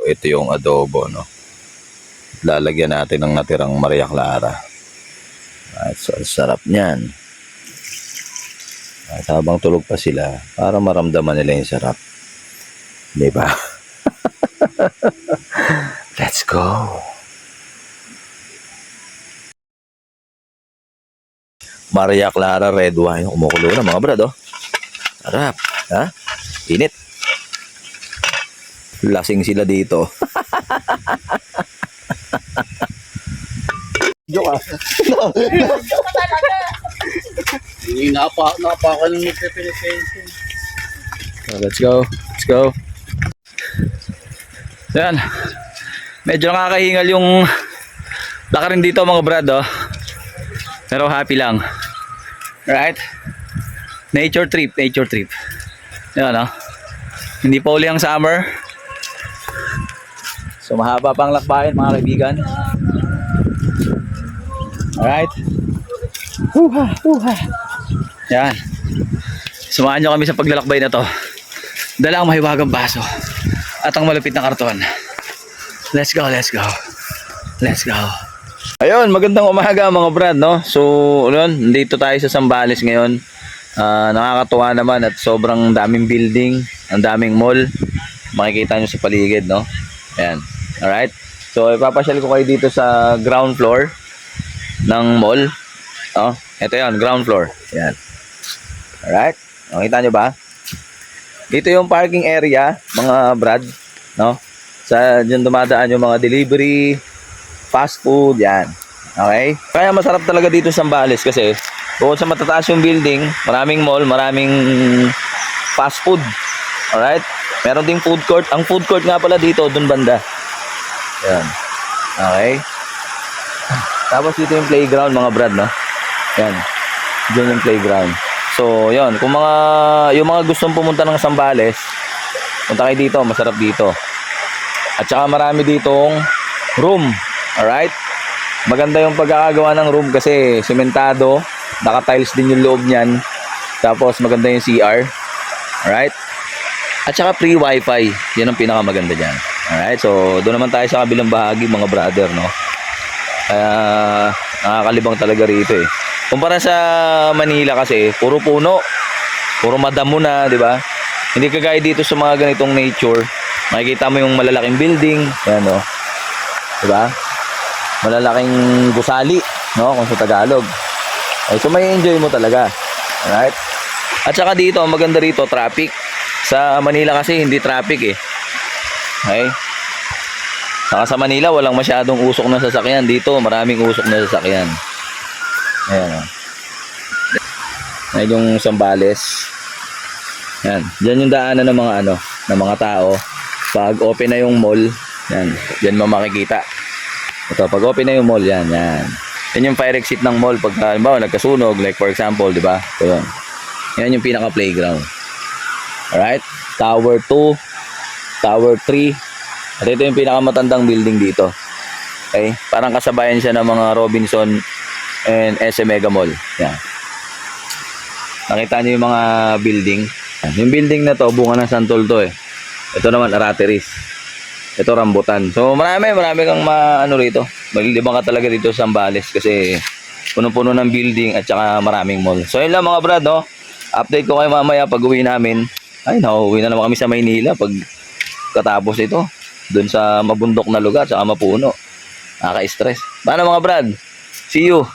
ito yung adobo, no? Lalagyan natin ng natirang Maria Clara. At so, sarap niyan. At habang tulog pa sila, para maramdaman nila yung sarap. Di ba? Let's go. Maria Clara red wine. Kumukulo na mga brad, oh. Sarap. Ha? Init. Lasing sila dito. Joke ah. Joke talaga. Napakan ng nagpe-penetration. Let's go. Let's go. Yan. Medyo nakakahingal yung lakarin dito mga brad, oh. Pero happy lang. Right? Nature trip, nature trip. Yan, oh. Hindi pa uli ang summer. So mahaba pang lakbayin mga kaibigan. Alright. Yan. Samahan nyo kami sa paglalakbay na to. Dala ang mahiwagang baso at ang malupit na karton. Let's go, let's go. Let's go. Ayun, magandang umaga mga brad, no? So, yun, dito tayo sa Zambales ngayon. Nakakatuwa naman at sobrang daming building, ang daming mall. Makikita nyo sa paligid, no? Ayan. Alright. So, ipapasyal ko kayo dito sa ground floor ng mall. Oh, ito yun, ground floor. Ayan. Alright. Nakita nyo ba? Dito yung parking area, mga brad, no? Sa dyan dumadaan yung mga delivery, fast food, yan. Okay? Kaya masarap talaga dito sa Zambales kasi bukod sa matataas yung building, maraming mall, maraming fast food. Alright? Meron ding food court. Ang food court nga pala dito, dun banda. Yan. Okay? Tapos dito yung playground, mga brad, no? Yan. Dun yung playground. So, yun. Kung yung mga gustong pumunta ng Zambales, punta kayo dito. Masarap dito. At saka marami ditong room. Alright? Maganda yung pagkakagawa ng room kasi sementado. Naka-tiles din yung loob niyan. Tapos maganda yung CR. Alright? At saka free wifi. Yan ang pinakamaganda dyan. Alright? So, doon naman tayo sa kabilang bahagi, mga brother, no? Kaya, nakakalibang talaga rito, eh. Kumpara sa Manila kasi, puro puno. Puro madamo na, di ba? Hindi kagaya dito sa mga ganitong nature. Makikita mo yung malalaking building. Yan, no? Di ba? Malalaking gusali, no? Kung sa Tagalog. Okay, so, may enjoy mo talaga. Alright? At saka dito, maganda rito, traffic. Sa Manila kasi, hindi traffic, eh. Okay? Saka sa Manila, walang masyadong usok na sasakyan. Dito, maraming usok na sasakyan. Ayan, oh. Ayan yung Zambales. Yan. Diyan yung daanan ng mga ng mga tao. Pag open na yung mall, yan. Diyan mo makikita. Ito, pag open na yung mall, yan, yan. Yan yung fire exit ng mall pag halimbawa nagkasunog, like for example, di ba? So, yan. Yan yung pinaka playground. Alright? Tower 2, Tower 3. At ito yung pinakamatandang building dito. Okay? Parang kasabayan siya ng mga Robinson and SM Mega Mall. Yan. Nakita niyo yung mga building. Yung building na to, bunga ng santol to, eh. Ito naman, Arateris. Ito, rambutan. So, marami kang rito. Maglilibang ka talaga dito sa Zambales kasi puno-puno ng building at saka maraming mall. So, yun lang mga brad, no? Update ko kayo mamaya pag uwi namin. Ay, nauwi na naman kami sa Maynila pag katapos ito. Doon sa mabundok na lugar, saka mapuno. Nakaka-stress. Paano mga brad? See you!